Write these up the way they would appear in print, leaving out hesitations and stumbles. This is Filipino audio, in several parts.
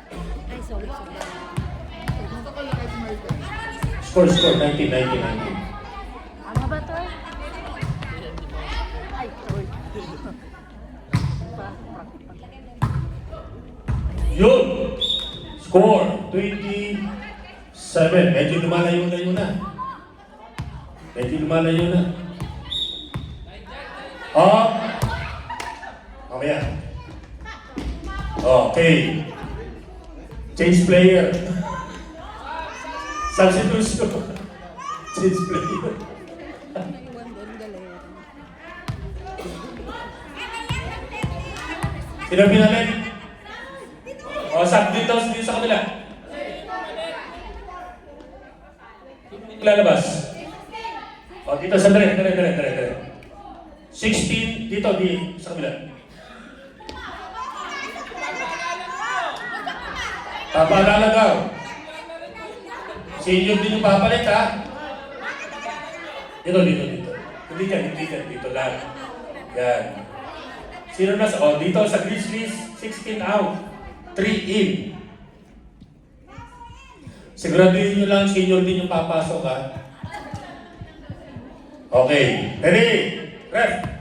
Ay, sorry. Score, 19. Ano ba to? Ay, sorry. Yun! Score, 27. Medyo lumalayo na. Up! Mamaya. Okay. Change player. Substitution. Change player. Naiwan doon, galera. Sino pinalit? O, dito sa kabila. Lalabas. O, dito sa dire. 16, dito, sa kabila. Papaalala daw. Senior din yung papalit, ha? Dito. Hindi dyan. Dito lang. Yan. Sino na sa... O, dito sa Grizzlies, 16 out. 3 in. Siguraduhin nyo lang, senior din yung papasok, ha? Okay. Ready? Ref.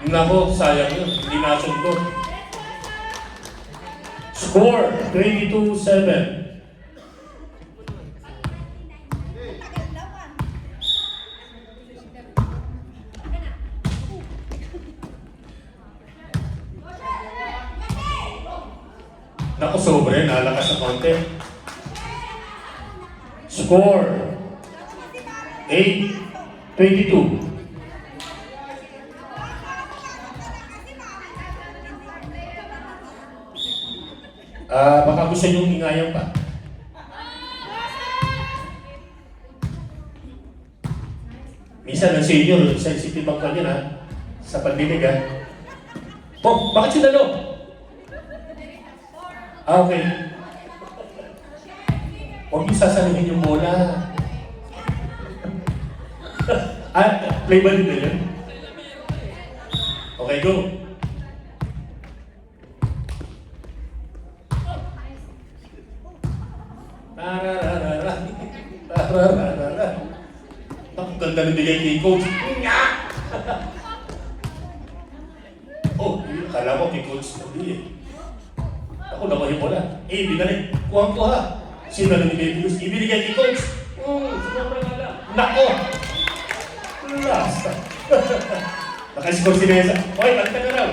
Nako, sayang yun. Hindi nasundot. Score, 22-7. Nako, sobre. Nalakas sa konti. Score, 8-22. Baka gusto nyo ingayan pa. Minsan ang senior, sensitive ang kanya na sa pagdinig, ha? Oh, bakit sila okay. Huwag niyo sasaluhin yung bola. Play ba din yun? Okay, go. Ang ganda ng bigay kay coach. Oh, akala ko kay coach hindi eh. Ako nakuha yung bola. Binalik. Kuha. Sino na nilibigay Luz? Ibinigay kay coach. Sumabra nga lang. Nako! Last. Nakascore si Nesa. Okay, balik na raw.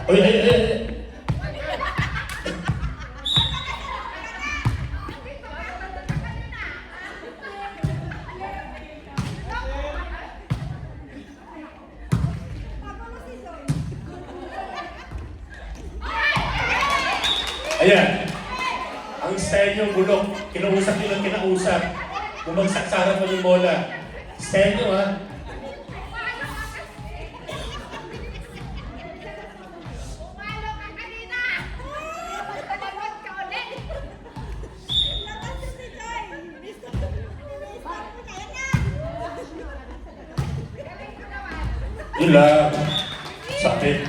Ay. Ayan. Ang style yung bulok. Kinausap nyo lang kinausap. Bumagsak sa harap mo yung bola. Style nyo, ha? Yun lang. Sabi.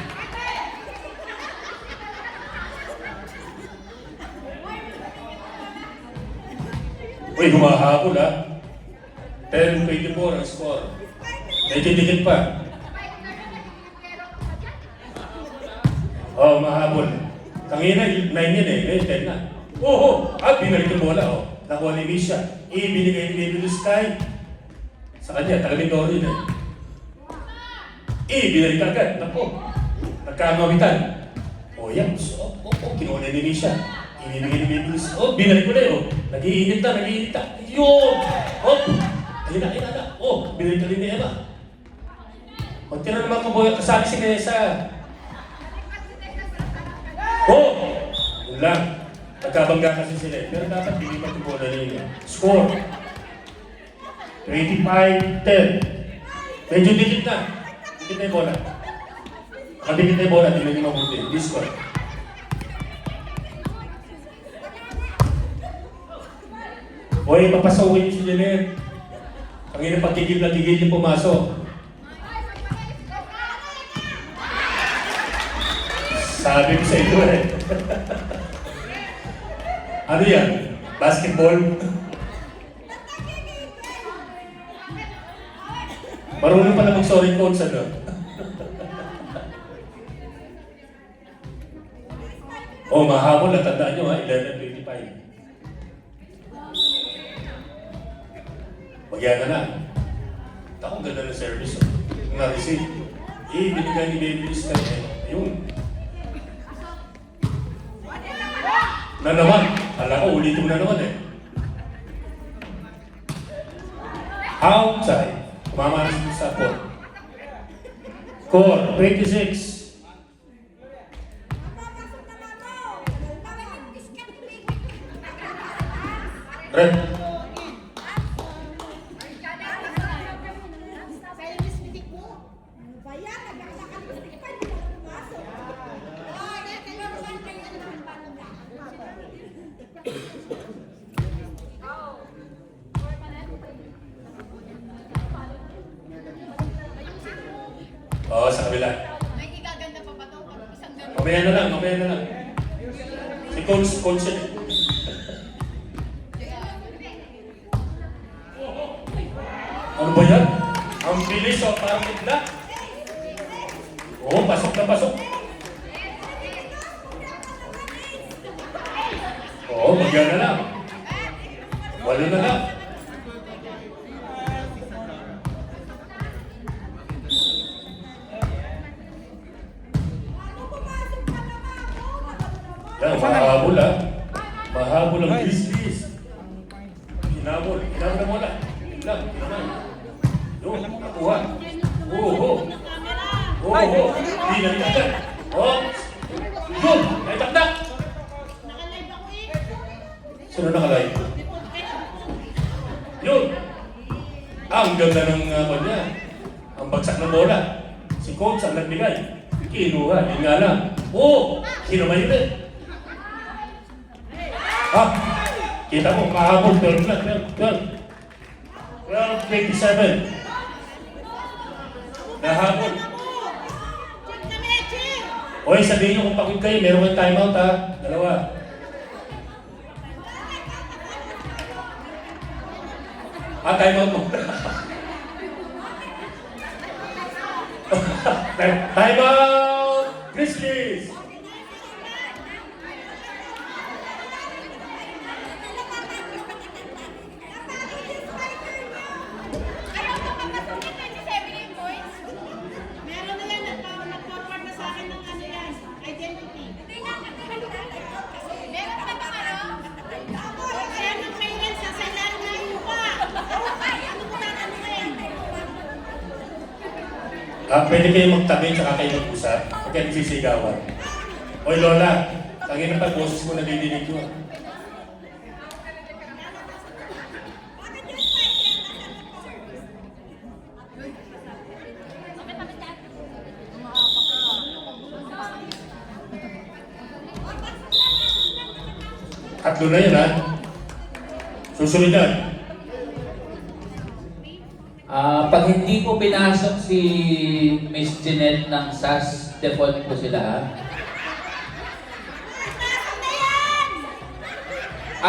Uy, humahabol, ha? 10-24 ang score. Medyo dikit pa. Mahabol. Kangina, 9 yan eh. Ngayon, 10 na. Binalik yung bola, Nakuha ni Misha. Binigay ni Baby Luz Sky. Sa kanya, taga-Mindoro yun eh. Binalik agad. Naku. Nagkamawitan. Yan. Kinuha ni Misha. Ibibigay ni Baby Luz. Binalik ko na yun. Nag-iinit na. Yun! Ayun na. Binalik ka rin ni Emma. Magtira naman ko boy. Kasali si Nessa. Yun lang. Nagkabangga kasi sila. Pero dapat hindi pa ito na nila. Score. 25-10. Medyo dikit na. Dikit na yung bola. Mabigit na yung bola, tingnan niyo mabuti. Discord. Hoy, papasawain niyo si Janet. Ang ina pagkigil na tigil niyo pumasok. Sabi ko sa inyo eh. Ano yan? Basketball? Marunong pala mag-sorry coach, ano? Oh, mahabol na. Tandaan nyo ha, 11:25. Magyana na. Ako, ganda ng service. Yung na-receive. Binigay ni Baby Liz kay ayun. Na naman. Alam ko, ulitin mo na naman eh. Outside. Kumama na sa court. Court, 26. Red. Oo, sa kabila. May igaganda pa ba ito? Isang ganda. Mamaya na lang, mamaya na lang. Si coach siya. Ano ba yan? Ang bilis o parang bigla. Oo, pasok na pasok. Oo, magyan na lang. Walo na lang. Yan, mahabol ha. Mahabol ang Grizzlies. Hinabol na bola. Lang, hinabol. Doon, nakuha. Oo. Hindi na agad. Doon, naitakdak. Sino nakalive? Yun. Ang ganda ng kanya. Ang bagsak ng bola. Si coach ang nagbigay. Kinuha, yun nga lang. Kinumay ulit. Kita mo, mahabol, 12 lang, 12-27. Nahabol. Hoy, sabihin nyo kung pagod kayo, meron kang timeout ha. Dalawa. Timeout mo. Timeout! Grizzlies! Pwede kayo magtabi tsaka kayo mag-usap. Huwag kayo nagsisigawan. Hoy Lola, tangin na pag-boses mo nadidinig ko. Tatlo na yun ha. Susunod yan. Pag hindi po pinasok si Miss Jeanette ng SAS, default po sila ha.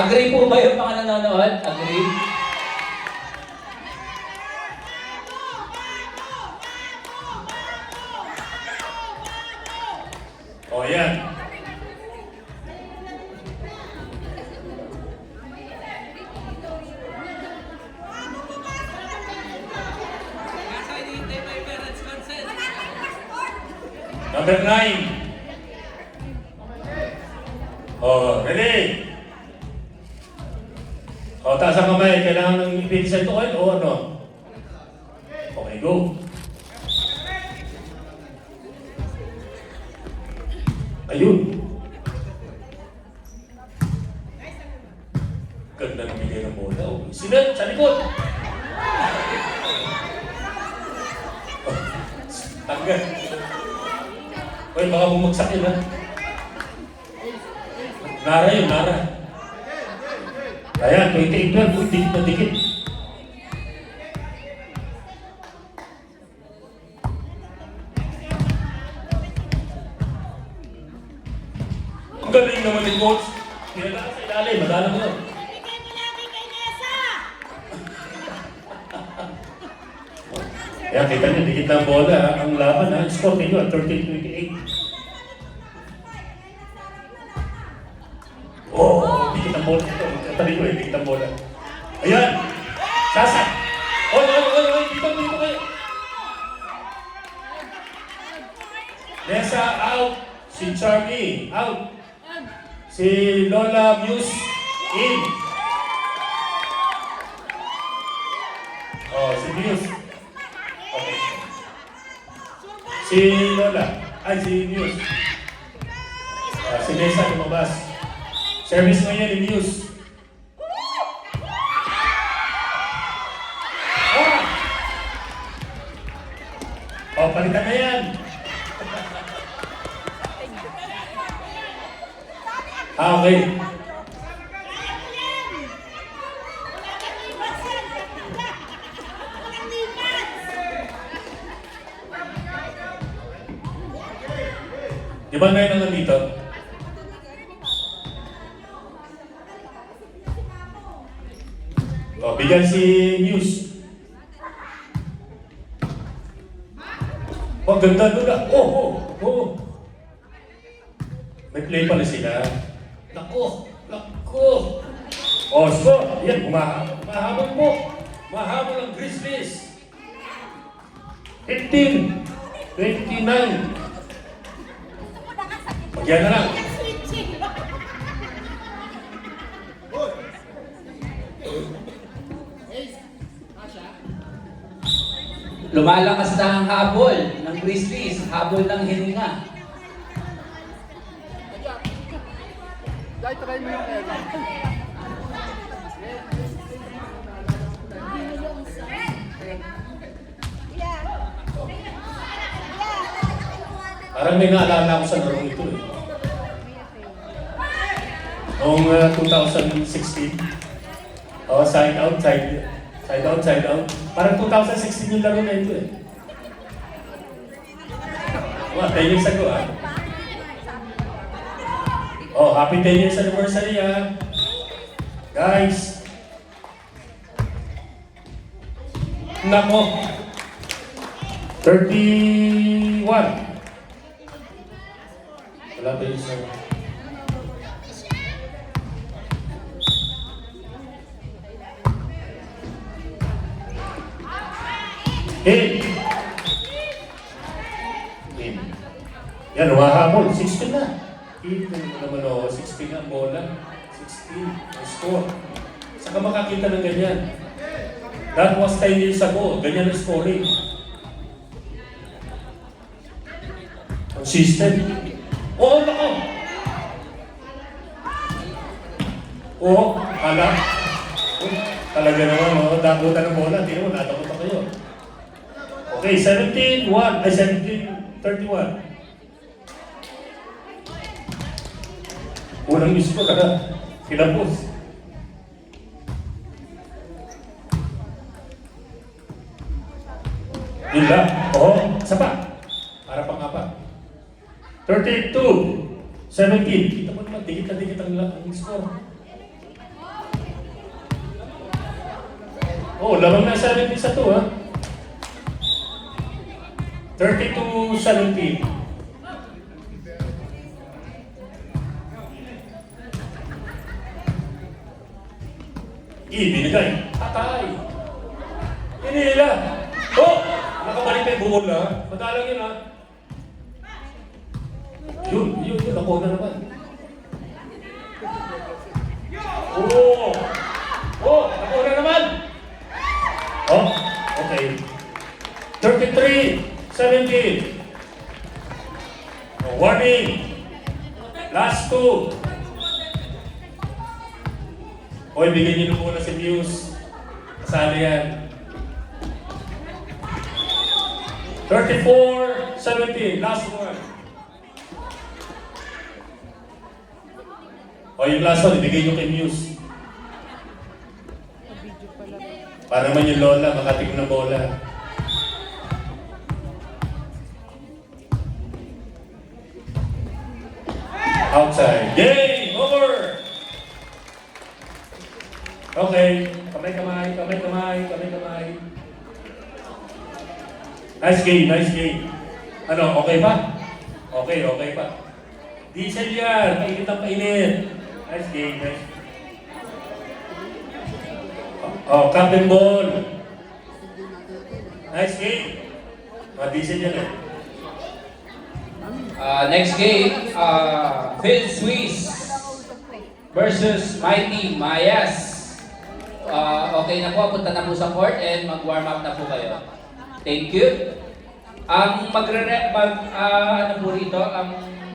Agree po ba yung mga nanonood? Agree? O yan. Number 9. Ready? Taas ang kamay. Kailangan ng ipinisan ito o ano? Okay, go. Ayun. Ganda ng bigay ng bola. Sinat, sa likod. Tanggal. Uy, baka bumagsak yun ha. Nara yun, Nara. Ayan, 28-12. Uy, dikit na dikit. Ang galing naman ni Coach. Kinala ka sa ilalim, madala mo yun. Bigay mo natin kay Nessa! Ayan, kita niyo, dikit na ang bola ha. Ang laban ha. Score ninyo, 13-28. Oh, dikit ang bola ito. Katabi ko eh, dikit ang bola. Ayan! Sasa! Oy, oy, oy, oy! Dito kayo! Nessa out! Si Charlie out! Si Lola Muse in! Oh, si Muse. Okay. Si Lola. Ay, si Muse. Si Nessa lumabas. Service ngayon ni Muse. Oh, palitan na yan. Okay. Di ba ngayon ang nandito? Oh, bigyan si Muse. Oh, ganda doon ah. Oh. May play pala sila. Nako. Oh, score. Yan, mahabol mo. Mahabol ang Grizzlies. 15, 29. Yan na lang. Lumalakas na ang habol ng Grizzlies, habol ng hininga. Dahil try mo yung Ella. Parang may naalala ko sa laro ito eh. Noong 2016. Oh, side out. Parang 2016 yung laro na ito eh. Wow, 10 years ago ah. Oh, happy 10 years anniversary ah. Guys. Nako. 31. Wala ba yung sa'yo? Hey! Yan, humahabol. 16 na. Ito naman o, 16 na ang bola. 16 ang score. Saka makakita ng ganyan. That was 10 years ago. Ganyan ang scoring. Ang system. Oo, nako! Oo, hala. Talaga naman, dakutan ng bola. Tingnan mo, natakutan kayo. Okay, 17-1. Ay, 17-31. Unang miss ko na. Kinapos. Yun lang. Oo, isa pa. Para pang apa. 32-17. Kita mo naman, dikit na dikit ang score. Oh, lamang na 70 sa 2 ha. 32-17. Binigay. Atay. Hinila. Oh! Nakabalik na yung buhol ha. Madalang yun ha. Yun. Ako na naman. Oh! Ako na naman. Oh, okay. 33-17. Oh, warning. Last 2. Hoy, bigyan niyo muna si Muse. Kasali yan. 34-17. Last one. O yung last one, ibigay nyo kay Muse. Para naman yung lola, makating ng bola. Outside. Game over! Okay. Kamay-kamay, kamay-kamay, kamay-kamay. Nice game, nice game. Ano, okay pa? Okay, okay pa. Diesel yan, painit ang painit. Nice game, nice. Oh, cup and ball. Nice game. Diesel yan eh. Next game, Phil Swiss versus Mighty Mayas. Okay na po, punta na po sa court and mag-warm up na po kayo. Thank you. Ang ano po rito, ang